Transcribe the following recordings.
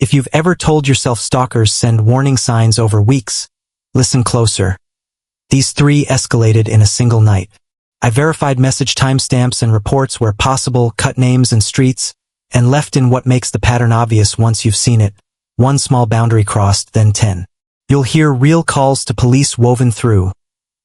If you've ever told yourself stalkers send warning signs over weeks, listen closer. These 3 escalated in a single night. I verified message timestamps and reports where possible, cut names and streets, and left in what makes the pattern obvious once you've seen it. 1 small boundary crossed, then 10. You'll hear real calls to police woven through,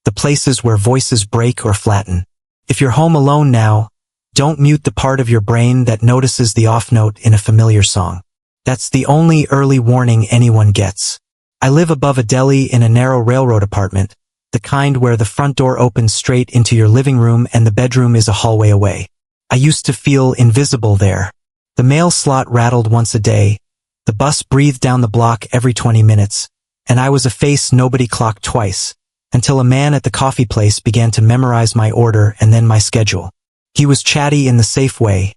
the places where voices break or flatten. If you're home alone now, don't mute the part of your brain that notices the off note in a familiar song. That's the only early warning anyone gets. I live above a deli in a narrow railroad apartment, the kind where the front door opens straight into your living room and the bedroom is a hallway away. I used to feel invisible there. The mail slot rattled once a day, the bus breathed down the block every 20 minutes, and I was a face nobody clocked twice, until a man at the coffee place began to memorize my order and then my schedule. He was chatty in the safe way.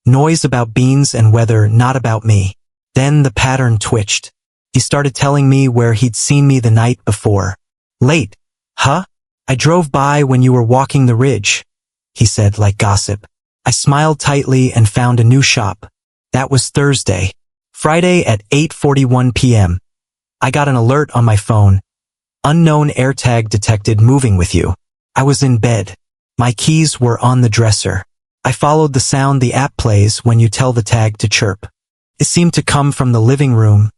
Noise about beans and weather, not about me. Then the pattern twitched. He started telling me where he'd seen me the night before. Late, huh? I drove by when you were walking the ridge, he said like gossip. I smiled tightly and found a new shop. That was Thursday. Friday at 8:41 p.m. I got an alert on my phone. Unknown AirTag detected moving with you. I was in bed. My keys were on the dresser. I followed the sound the app plays when you tell the tag to chirp. It seemed to come from the living room,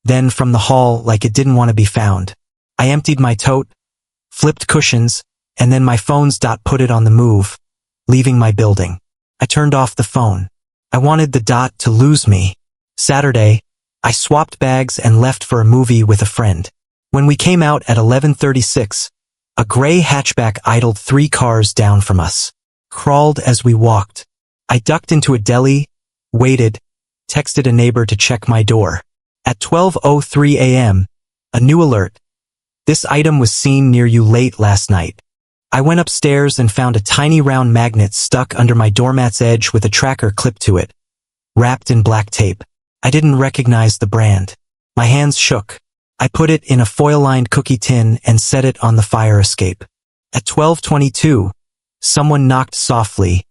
then from the hall like it didn't want to be found. I emptied my tote, flipped cushions, and then my phone's dot put it on the move, leaving my building. I turned off the phone. I wanted the dot to lose me. Saturday, I swapped bags and left for a movie with a friend. When we came out at 11:36, a gray hatchback idled 3 cars down from us. Crawled as we walked. I ducked into a deli, waited, texted a neighbor to check my door. At 12:03 a.m., a new alert. This item was seen near you late last night. I went upstairs and found a tiny round magnet stuck under my doormat's edge with a tracker clipped to it, wrapped in black tape. I didn't recognize the brand. My hands shook. I put it in a foil-lined cookie tin and set it on the fire escape. At 12:22, someone knocked softly,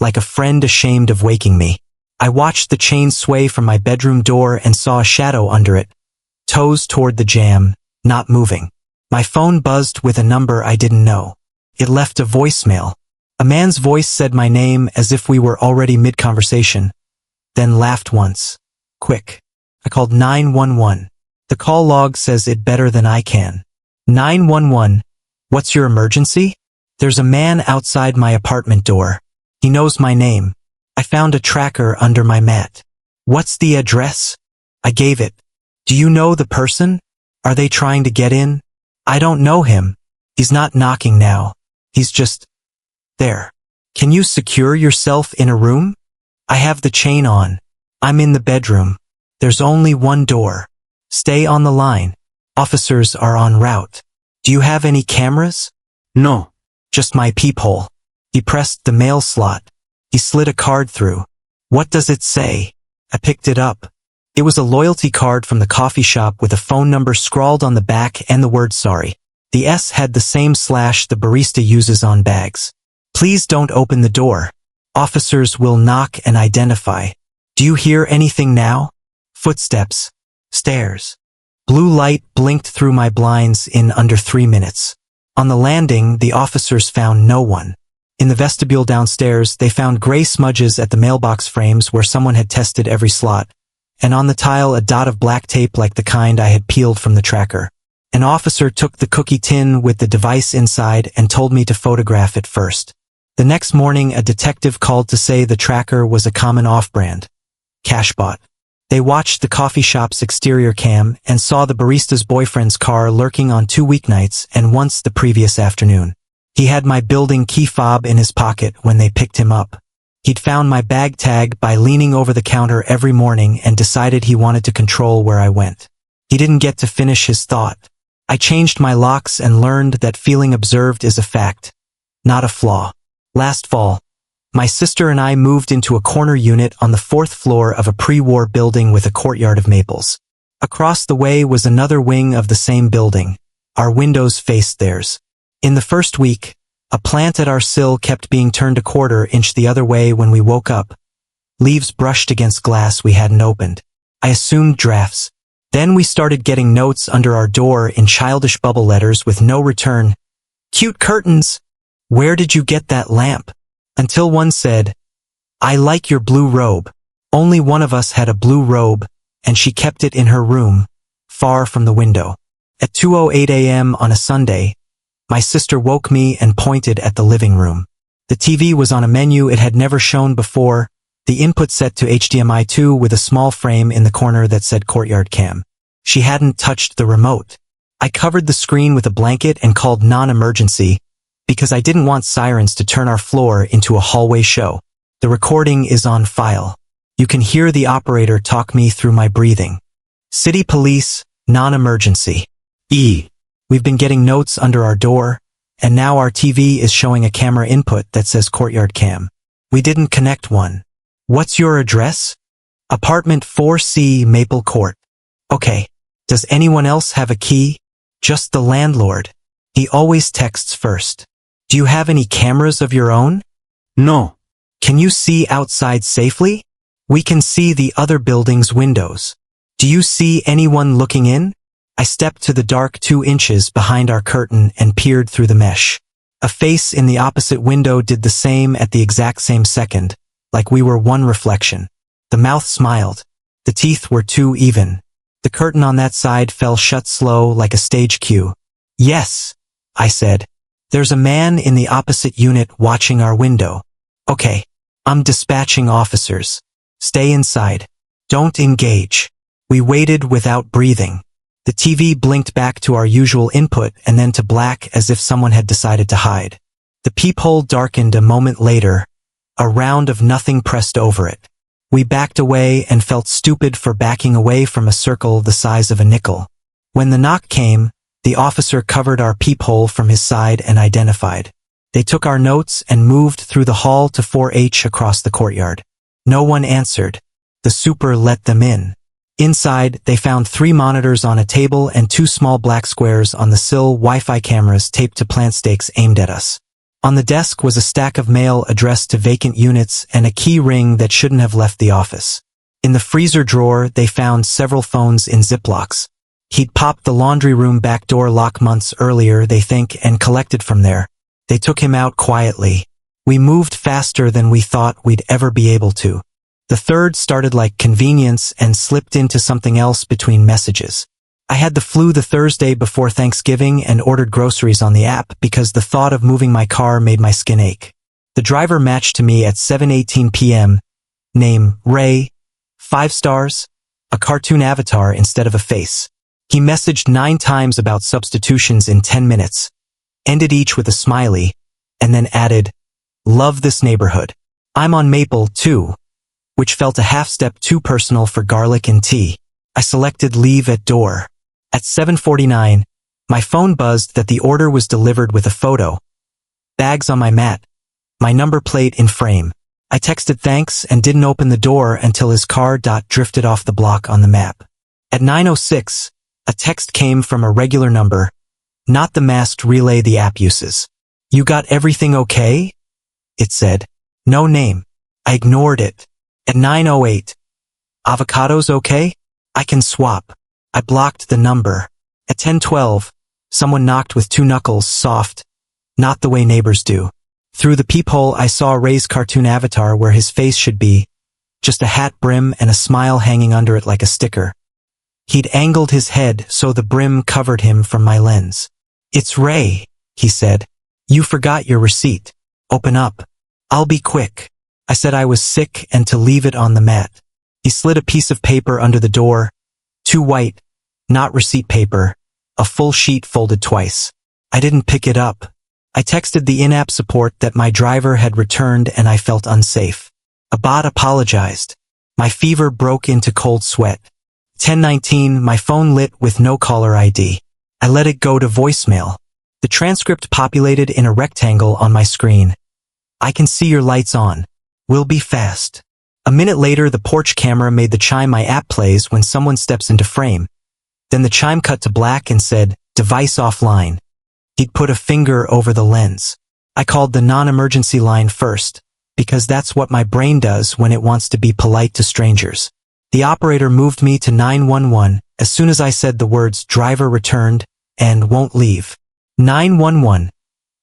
like a friend ashamed of waking me. I watched the chain sway from my bedroom door and saw a shadow under it, toes toward the jamb, not moving. My phone buzzed with a number I didn't know. It left a voicemail. A man's voice said my name as if we were already mid-conversation, then laughed once. Quick. I called 911. The call log says it better than I can. 911. What's your emergency? There's a man outside my apartment door. He knows my name. I found a tracker under my mat. What's the address? I gave it. Do you know the person? Are they trying to get in? I don't know him. He's not knocking now. He's just there. Can you secure yourself in a room? I have the chain on. I'm in the bedroom. There's only one door. Stay on the line. Officers are en route. Do you have any cameras? No. Just my peephole. He pressed the mail slot. He slid a card through. What does it say? I picked it up. It was a loyalty card from the coffee shop with a phone number scrawled on the back and the word sorry. The S had the same slash the barista uses on bags. Please don't open the door. Officers will knock and identify. Do you hear anything now? Footsteps. Stairs. Blue light blinked through my blinds in under 3 minutes. On the landing, the officers found no one. In the vestibule downstairs, they found gray smudges at the mailbox frames where someone had tested every slot, and on the tile a dot of black tape like the kind I had peeled from the tracker. An officer took the cookie tin with the device inside and told me to photograph it first. The next morning, a detective called to say the tracker was a common off-brand, cash-bought. They watched the coffee shop's exterior cam and saw the barista's boyfriend's car lurking on 2 weeknights and once the previous afternoon. He had my building key fob in his pocket when they picked him up. He'd found my bag tag by leaning over the counter every morning and decided he wanted to control where I went. He didn't get to finish his thought. I changed my locks and learned that feeling observed is a fact, not a flaw. Last fall, my sister and I moved into a corner unit on the 4th floor of a pre-war building with a courtyard of maples. Across the way was another wing of the same building. Our windows faced theirs. In the first week, a plant at our sill kept being turned a quarter inch the other way when we woke up. Leaves brushed against glass we hadn't opened. I assumed drafts. Then we started getting notes under our door in childish bubble letters with no return. Cute curtains. Where did you get that lamp? Until one said, I like your blue robe. Only one of us had a blue robe, and she kept it in her room, far from the window. At 2:08 a.m. on a Sunday, my sister woke me and pointed at the living room. The TV was on a menu it had never shown before, the input set to HDMI 2 with a small frame in the corner that said Courtyard Cam. She hadn't touched the remote. I covered the screen with a blanket and called non-emergency because I didn't want sirens to turn our floor into a hallway show. The recording is on file. You can hear the operator talk me through my breathing. City police, non-emergency. We've been getting notes under our door, and now our TV is showing a camera input that says Courtyard Cam. We didn't connect one. What's your address? Apartment 4C Maple Court. Okay. Does anyone else have a key? Just the landlord. He always texts first. Do you have any cameras of your own? No. Can you see outside safely? We can see the other building's windows. Do you see anyone looking in? I stepped to the dark 2 inches behind our curtain and peered through the mesh. A face in the opposite window did the same at the exact same second, like we were one reflection. The mouth smiled. The teeth were too even. The curtain on that side fell shut slow like a stage cue. Yes, I said. There's a man in the opposite unit watching our window. Okay, I'm dispatching officers. Stay inside. Don't engage. We waited without breathing. The TV blinked back to our usual input and then to black as if someone had decided to hide. The peephole darkened a moment later. A round of nothing pressed over it. We backed away and felt stupid for backing away from a circle the size of a nickel. When the knock came, the officer covered our peephole from his side and identified. They took our notes and moved through the hall to 4H across the courtyard. No one answered. The super let them in. Inside, they found 3 monitors on a table and 2 small black squares on the sill, Wi-Fi cameras taped to plant stakes aimed at us. On the desk was a stack of mail addressed to vacant units and a key ring that shouldn't have left the office. In the freezer drawer, they found several phones in Ziplocs. He'd popped the laundry room back door lock months earlier, they think, and collected from there. They took him out quietly. We moved faster than we thought we'd ever be able to. The third started like convenience and slipped into something else between messages. I had the flu the Thursday before Thanksgiving and ordered groceries on the app because the thought of moving my car made my skin ache. The driver matched to me at 7:18 p.m. Name, Ray. 5 stars. A cartoon avatar instead of a face. He messaged 9 times about substitutions in 10 minutes. Ended each with a smiley. And then added, love this neighborhood. I'm on Maple, too. Which felt a half step too personal for garlic and tea. I selected leave at door. At 7:49, my phone buzzed that the order was delivered with a photo. Bags on my mat. My number plate in frame. I texted thanks and didn't open the door until his car drifted off the block on the map. At 9:06, a text came from a regular number, not the masked relay the app uses. You got everything okay? It said. No name. I ignored it. At 9:08, avocados okay? I can swap. I blocked the number. At 10:12, someone knocked with 2 knuckles, soft, not the way neighbors do. Through the peephole, I saw Ray's cartoon avatar where his face should be, just a hat brim and a smile hanging under it like a sticker. He'd angled his head so the brim covered him from my lens. It's Ray, he said. You forgot your receipt. Open up. I'll be quick. I said I was sick and to leave it on the mat. He slid a piece of paper under the door, 2 white, not receipt paper, a full sheet folded twice. I didn't pick it up. I texted the in-app support that my driver had returned and I felt unsafe. A bot apologized. My fever broke into cold sweat. 10:19, my phone lit with no caller ID. I let it go to voicemail. The transcript populated in a rectangle on my screen. I can see your lights on. We'll be fast. A minute later, the porch camera made the chime my app plays when someone steps into frame. Then the chime cut to black and said, device offline. He'd put a finger over the lens. I called the non-emergency line first, because that's what my brain does when it wants to be polite to strangers. The operator moved me to 911 as soon as I said the words driver returned and won't leave. 911.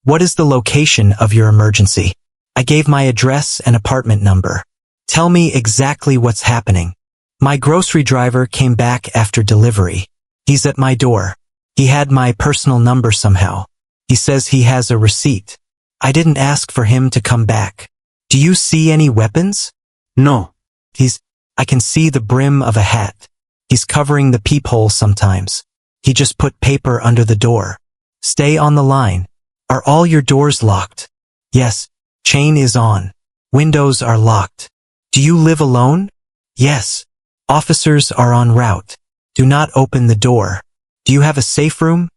What is the location of your emergency? I gave my address and apartment number. Tell me exactly what's happening. My grocery driver came back after delivery. He's at my door. He had my personal number somehow. He says he has a receipt. I didn't ask for him to come back. Do you see any weapons? No. I can see the brim of a hat. He's covering the peephole sometimes. He just put paper under the door. Stay on the line. Are all your doors locked? Yes. Chain is on. Windows are locked. Do you live alone? Yes. Officers are en route. Do not open the door. Do you have a safe room?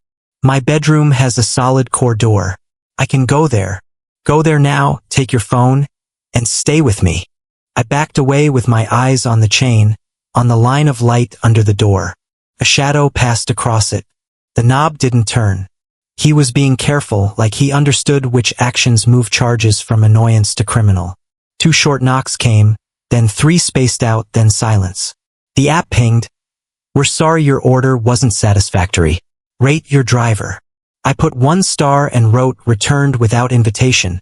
My bedroom has a solid core door. I can go there. Go there now, take your phone, and stay with me. I backed away with my eyes on the chain, on the line of light under the door. A shadow passed across it. The knob didn't turn. He was being careful, like he understood which actions move charges from annoyance to criminal. 2 short knocks came, then 3 spaced out, then silence. The app pinged. We're sorry your order wasn't satisfactory. Rate your driver. I put 1 star and wrote returned without invitation.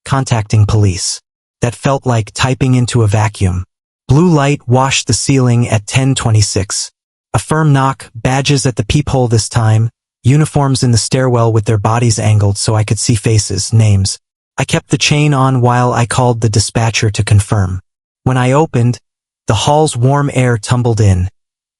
Contacting police. That felt like typing into a vacuum. Blue light washed the ceiling at 10:26. A firm knock, badges at the peephole this time, uniforms in the stairwell with their bodies angled so I could see faces, names. I kept the chain on while I called the dispatcher to confirm. When I opened, the hall's warm air tumbled in,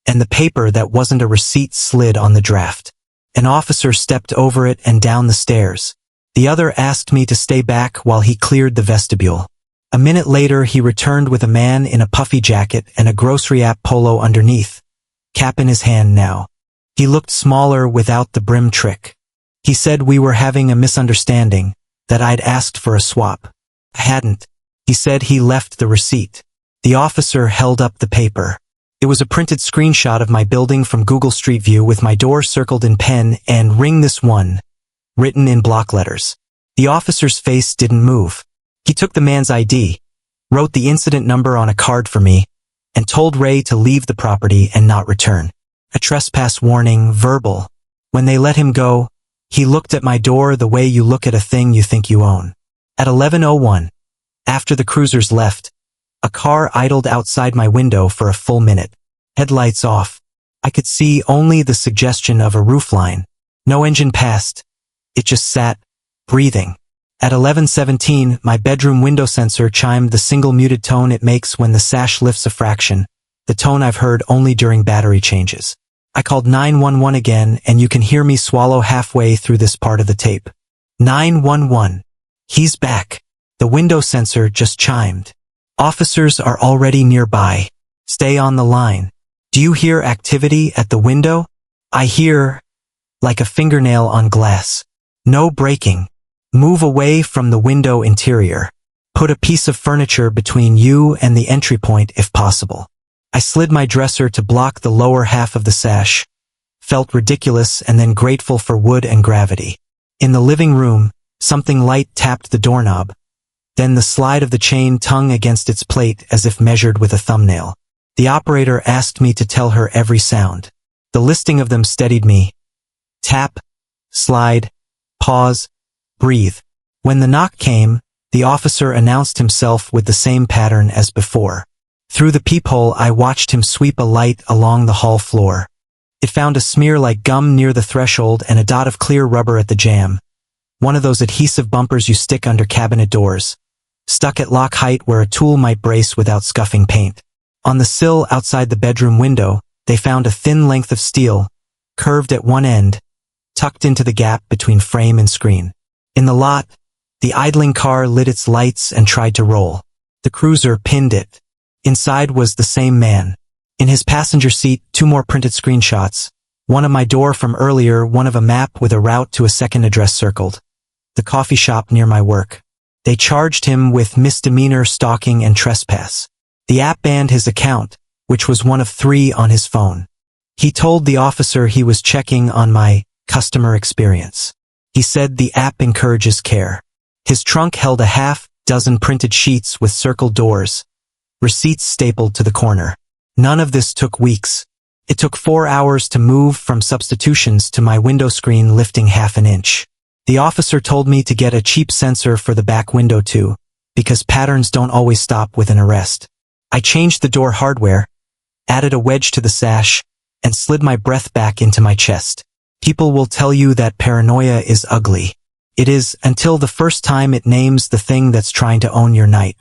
and the paper that wasn't a receipt slid on the draft. An officer stepped over it and down the stairs. The other asked me to stay back while he cleared the vestibule. A minute later, he returned with a man in a puffy jacket and a grocery app polo underneath, cap in his hand now. He looked smaller without the brim trick. He said we were having a misunderstanding, that I'd asked for a swap. I hadn't. He said he left the receipt. The officer held up the paper. It was a printed screenshot of my building from Google Street View with my door circled in pen and ring this one, written in block letters. The officer's face didn't move. He took the man's ID, wrote the incident number on a card for me, and told Ray to leave the property and not return. A trespass warning, verbal. When they let him go, he looked at my door the way you look at a thing you think you own. At 11:01, after the cruisers left, a car idled outside my window for a full minute. Headlights off. I could see only the suggestion of a roofline. No engine passed. It just sat, breathing. At 11:17, my bedroom window sensor chimed the single muted tone it makes when the sash lifts a fraction, the tone I've heard only during battery changes. I called 911 again, and you can hear me swallow halfway through this part of the tape. 911. He's back. The window sensor just chimed. Officers are already nearby. Stay on the line. Do you hear activity at the window? I hear, like a fingernail on glass. No breaking. Move away from the window interior. Put a piece of furniture between you and the entry point if possible. I slid my dresser to block the lower half of the sash, felt ridiculous and then grateful for wood and gravity. In the living room, something light tapped the doorknob. Then the slide of the chain tongue against its plate as if measured with a thumbnail. The operator asked me to tell her every sound. The listing of them steadied me. Tap, slide, pause, breathe. When the knock came, the officer announced himself with the same pattern as before. Through the peephole, I watched him sweep a light along the hall floor. It found a smear like gum near the threshold and a dot of clear rubber at the jamb. One of those adhesive bumpers you stick under cabinet doors. Stuck at lock height where a tool might brace without scuffing paint. On the sill outside the bedroom window, they found a thin length of steel, curved at one end, tucked into the gap between frame and screen. In the lot, the idling car lit its lights and tried to roll. The cruiser pinned it. Inside was the same man. In his passenger seat, 2 more printed screenshots. One of my door from earlier, one of a map with a route to a second address circled. The coffee shop near my work. They charged him with misdemeanor stalking and trespass. The app banned his account, which was one of 3 on his phone. He told the officer he was checking on my customer experience. He said the app encourages care. His trunk held a half dozen printed sheets with circled doors, receipts stapled to the corner. None of this took weeks. It took 4 hours to move from substitutions to my window screen lifting half an inch. The officer told me to get a cheap sensor for the back window too, because patterns don't always stop with an arrest. I changed the door hardware, added a wedge to the sash, and slid my breath back into my chest. People will tell you that paranoia is ugly. It is until the first time it names the thing that's trying to own your night.